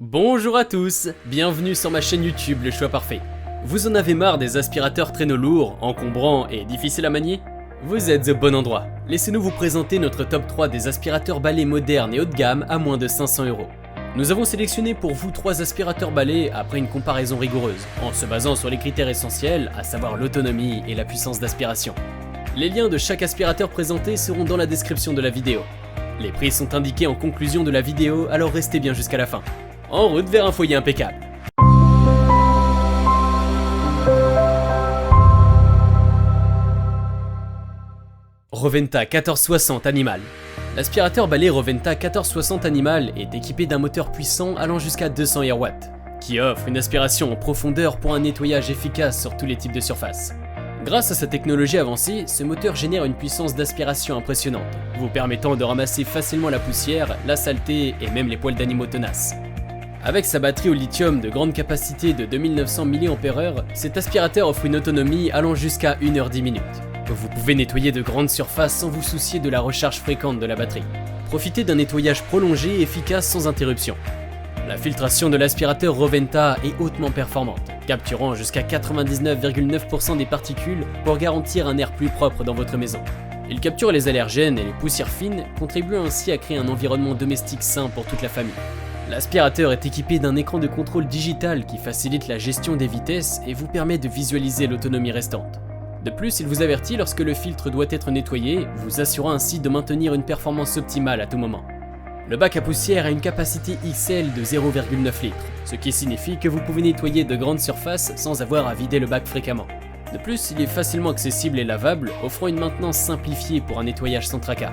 Bonjour à tous, bienvenue sur ma chaîne YouTube Le Choix Parfait. Vous en avez marre des aspirateurs traîneaux lourds, encombrants et difficiles à manier? Vous êtes au bon endroit. Laissez-nous vous présenter notre top 3 des aspirateurs balais modernes et haut de gamme à moins de 500€. Nous avons sélectionné pour vous 3 aspirateurs balais après une comparaison rigoureuse, en se basant sur les critères essentiels, à savoir l'autonomie et la puissance d'aspiration. Les liens de chaque aspirateur présenté seront dans la description de la vidéo. Les prix sont indiqués en conclusion de la vidéo, alors restez bien jusqu'à la fin. En route vers un foyer impeccable. Roventa 1460 Animal. L'aspirateur balai Roventa 1460 Animal est équipé d'un moteur puissant allant jusqu'à 200 RW, qui offre une aspiration en profondeur pour un nettoyage efficace sur tous les types de surfaces. Grâce à sa technologie avancée, ce moteur génère une puissance d'aspiration impressionnante, vous permettant de ramasser facilement la poussière, la saleté et même les poils d'animaux tenaces. Avec sa batterie au lithium de grande capacité de 2900 mAh, cet aspirateur offre une autonomie allant jusqu'à 1h10 minutes. Vous pouvez nettoyer de grandes surfaces sans vous soucier de la recharge fréquente de la batterie. Profitez d'un nettoyage prolongé et efficace sans interruption. La filtration de l'aspirateur Roventa est hautement performante, capturant jusqu'à 99,9% des particules pour garantir un air plus propre dans votre maison. Il capture les allergènes et les poussières fines, contribuant ainsi à créer un environnement domestique sain pour toute la famille. L'aspirateur est équipé d'un écran de contrôle digital qui facilite la gestion des vitesses et vous permet de visualiser l'autonomie restante. De plus, il vous avertit lorsque le filtre doit être nettoyé, vous assurant ainsi de maintenir une performance optimale à tout moment. Le bac à poussière a une capacité XL de 0,9 litres, ce qui signifie que vous pouvez nettoyer de grandes surfaces sans avoir à vider le bac fréquemment. De plus, il est facilement accessible et lavable, offrant une maintenance simplifiée pour un nettoyage sans tracas.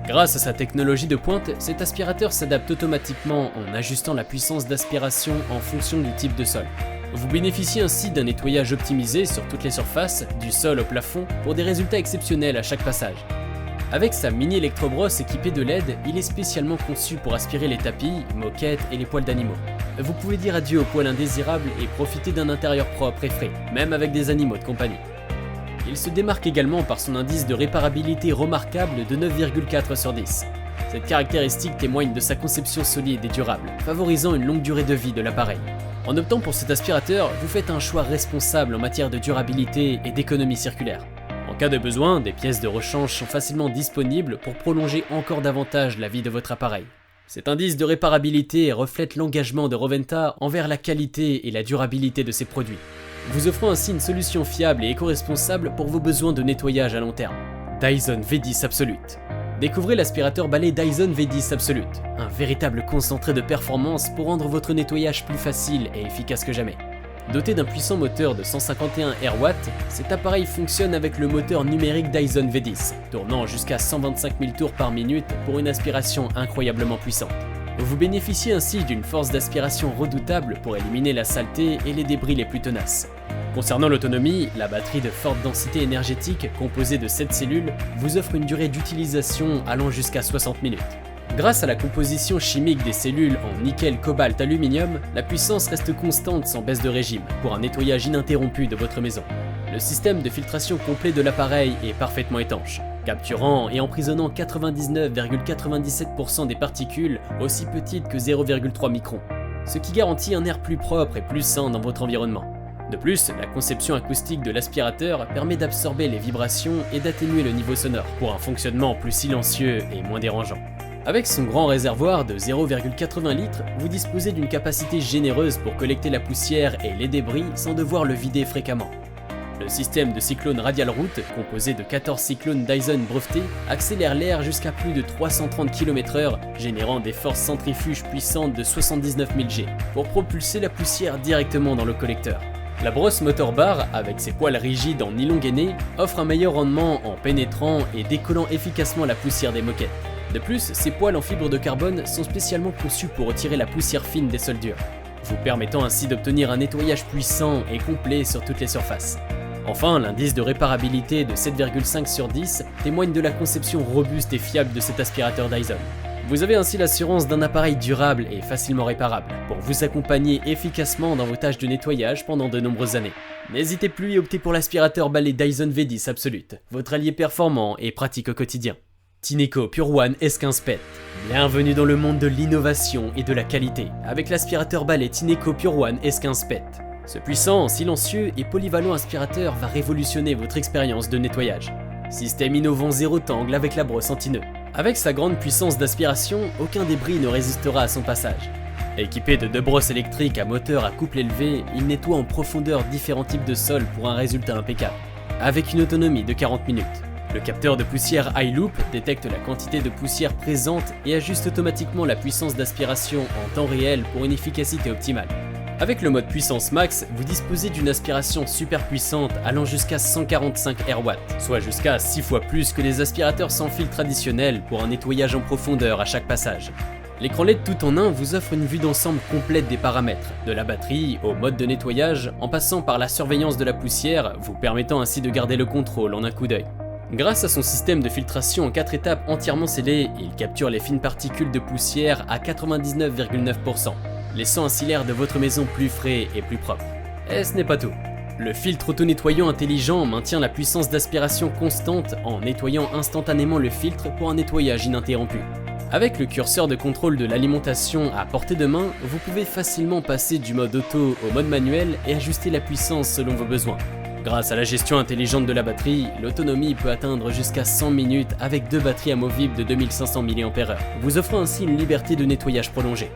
Grâce à sa technologie de pointe, cet aspirateur s'adapte automatiquement en ajustant la puissance d'aspiration en fonction du type de sol. Vous bénéficiez ainsi d'un nettoyage optimisé sur toutes les surfaces, du sol au plafond, pour des résultats exceptionnels à chaque passage. Avec sa mini électrobrosse équipée de LED, il est spécialement conçu pour aspirer les tapis, moquettes et les poils d'animaux. Vous pouvez dire adieu aux poils indésirables et profiter d'un intérieur propre et frais, même avec des animaux de compagnie. Il se démarque également par son indice de réparabilité remarquable de 9,4 sur 10. Cette caractéristique témoigne de sa conception solide et durable, favorisant une longue durée de vie de l'appareil. En optant pour cet aspirateur, vous faites un choix responsable en matière de durabilité et d'économie circulaire. En cas de besoin, des pièces de rechange sont facilement disponibles pour prolonger encore davantage la vie de votre appareil. Cet indice de réparabilité reflète l'engagement de Roventa envers la qualité et la durabilité de ses produits, vous offrant ainsi une solution fiable et éco-responsable pour vos besoins de nettoyage à long terme. Dyson V10 Absolute. Découvrez l'aspirateur balai Dyson V10 Absolute, un véritable concentré de performance pour rendre votre nettoyage plus facile et efficace que jamais. Doté d'un puissant moteur de 151 RW, cet appareil fonctionne avec le moteur numérique Dyson V10, tournant jusqu'à 125 000 tours par minute pour une aspiration incroyablement puissante. Vous bénéficiez ainsi d'une force d'aspiration redoutable pour éliminer la saleté et les débris les plus tenaces. Concernant l'autonomie, la batterie de forte densité énergétique, composée de 7 cellules, vous offre une durée d'utilisation allant jusqu'à 60 minutes. Grâce à la composition chimique des cellules en nickel, cobalt, aluminium, la puissance reste constante sans baisse de régime pour un nettoyage ininterrompu de votre maison. Le système de filtration complet de l'appareil est parfaitement étanche, capturant et emprisonnant 99,97% des particules aussi petites que 0,3 microns, ce qui garantit un air plus propre et plus sain dans votre environnement. De plus, la conception acoustique de l'aspirateur permet d'absorber les vibrations et d'atténuer le niveau sonore pour un fonctionnement plus silencieux et moins dérangeant. Avec son grand réservoir de 0,80 litres, vous disposez d'une capacité généreuse pour collecter la poussière et les débris sans devoir le vider fréquemment. Le système de cyclone radial route, composé de 14 cyclones Dyson brevetés, accélère l'air jusqu'à plus de 330 km/h, générant des forces centrifuges puissantes de 79 000 G, pour propulser la poussière directement dans le collecteur. La brosse motor bar, avec ses poils rigides en nylon gainé, offre un meilleur rendement en pénétrant et décollant efficacement la poussière des moquettes. De plus, ces poils en fibre de carbone sont spécialement conçus pour retirer la poussière fine des sols durs, vous permettant ainsi d'obtenir un nettoyage puissant et complet sur toutes les surfaces. Enfin, l'indice de réparabilité de 7,5 sur 10 témoigne de la conception robuste et fiable de cet aspirateur Dyson. Vous avez ainsi l'assurance d'un appareil durable et facilement réparable pour vous accompagner efficacement dans vos tâches de nettoyage pendant de nombreuses années. N'hésitez plus et optez pour l'aspirateur balai Dyson V10 Absolute, votre allié performant et pratique au quotidien. Tineco Pure One S15 PET. Bienvenue dans le monde de l'innovation et de la qualité, avec l'aspirateur balai Tineco Pure One S15 PET. Ce puissant, silencieux et polyvalent aspirateur va révolutionner votre expérience de nettoyage. Système innovant zéro tangle avec la brosse anti-nœud. Avec sa grande puissance d'aspiration, aucun débris ne résistera à son passage. Équipé de 2 brosses électriques à moteur à couple élevé, il nettoie en profondeur différents types de sols pour un résultat impeccable. Avec une autonomie de 40 minutes. Le capteur de poussière iLoop détecte la quantité de poussière présente et ajuste automatiquement la puissance d'aspiration en temps réel pour une efficacité optimale. Avec le mode puissance max, vous disposez d'une aspiration super puissante allant jusqu'à 145 RW, soit jusqu'à 6 fois plus que les aspirateurs sans fil traditionnels pour un nettoyage en profondeur à chaque passage. L'écran LED tout en un vous offre une vue d'ensemble complète des paramètres, de la batterie au mode de nettoyage, en passant par la surveillance de la poussière, vous permettant ainsi de garder le contrôle en un coup d'œil. Grâce à son système de filtration en 4 étapes entièrement scellé, il capture les fines particules de poussière à 99,9%, laissant ainsi l'air de votre maison plus frais et plus propre. Et ce n'est pas tout. Le filtre auto-nettoyant intelligent maintient la puissance d'aspiration constante en nettoyant instantanément le filtre pour un nettoyage ininterrompu. Avec le curseur de contrôle de l'alimentation à portée de main, vous pouvez facilement passer du mode auto au mode manuel et ajuster la puissance selon vos besoins. Grâce à la gestion intelligente de la batterie, l'autonomie peut atteindre jusqu'à 100 minutes avec 2 batteries amovibles de 2500 mAh, vous offrant ainsi une liberté de nettoyage prolongée.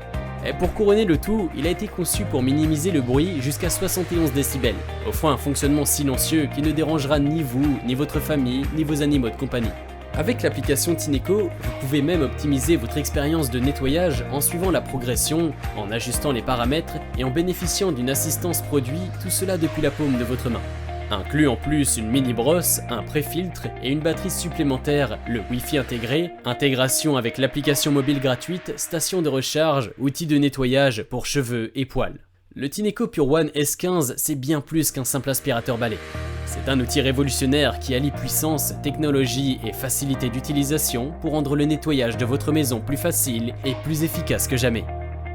Et pour couronner le tout, il a été conçu pour minimiser le bruit jusqu'à 71 décibels, offrant un fonctionnement silencieux qui ne dérangera ni vous, ni votre famille, ni vos animaux de compagnie. Avec l'application Tineco, vous pouvez même optimiser votre expérience de nettoyage en suivant la progression, en ajustant les paramètres et en bénéficiant d'une assistance produit, tout cela depuis la paume de votre main. Inclus en plus une mini brosse, un pré-filtre et une batterie supplémentaire, le Wi-Fi intégré, intégration avec l'application mobile gratuite, station de recharge, outils de nettoyage pour cheveux et poils. Le Tineco Pure One S15, c'est bien plus qu'un simple aspirateur balai. C'est un outil révolutionnaire qui allie puissance, technologie et facilité d'utilisation pour rendre le nettoyage de votre maison plus facile et plus efficace que jamais.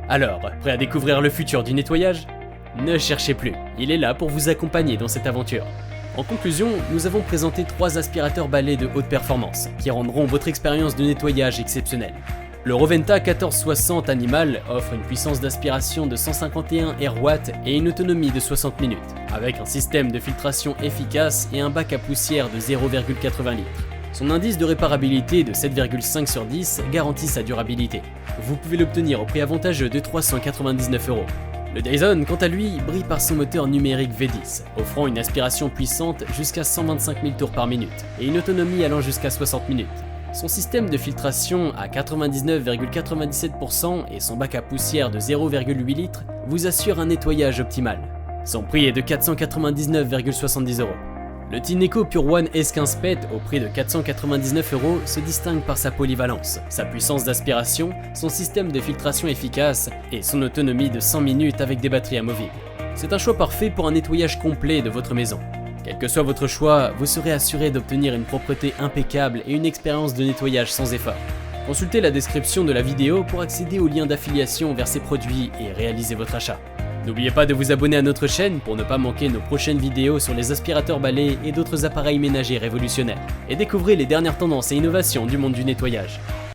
Alors, prêt à découvrir le futur du nettoyage ? Ne cherchez plus, il est là pour vous accompagner dans cette aventure. En conclusion, nous avons présenté 3 aspirateurs balais de haute performance qui rendront votre expérience de nettoyage exceptionnelle. Le Roventa 1460 Animal offre une puissance d'aspiration de 151 RW et une autonomie de 60 minutes, avec un système de filtration efficace et un bac à poussière de 0,80 litres. Son indice de réparabilité de 7,5 sur 10 garantit sa durabilité. Vous pouvez l'obtenir au prix avantageux de 399 €. Le Dyson, quant à lui, brille par son moteur numérique V10, offrant une aspiration puissante jusqu'à 125 000 tours par minute et une autonomie allant jusqu'à 60 minutes. Son système de filtration à 99,97% et son bac à poussière de 0,8 litres vous assurent un nettoyage optimal. Son prix est de 499,70 €. Le Tineco Pure One S15 PET au prix de 499 € se distingue par sa polyvalence, sa puissance d'aspiration, son système de filtration efficace et son autonomie de 100 minutes avec des batteries amovibles. C'est un choix parfait pour un nettoyage complet de votre maison. Quel que soit votre choix, vous serez assuré d'obtenir une propreté impeccable et une expérience de nettoyage sans effort. Consultez la description de la vidéo pour accéder au lien d'affiliation vers ces produits et réaliser votre achat. N'oubliez pas de vous abonner à notre chaîne pour ne pas manquer nos prochaines vidéos sur les aspirateurs balais et d'autres appareils ménagers révolutionnaires. Et découvrez les dernières tendances et innovations du monde du nettoyage.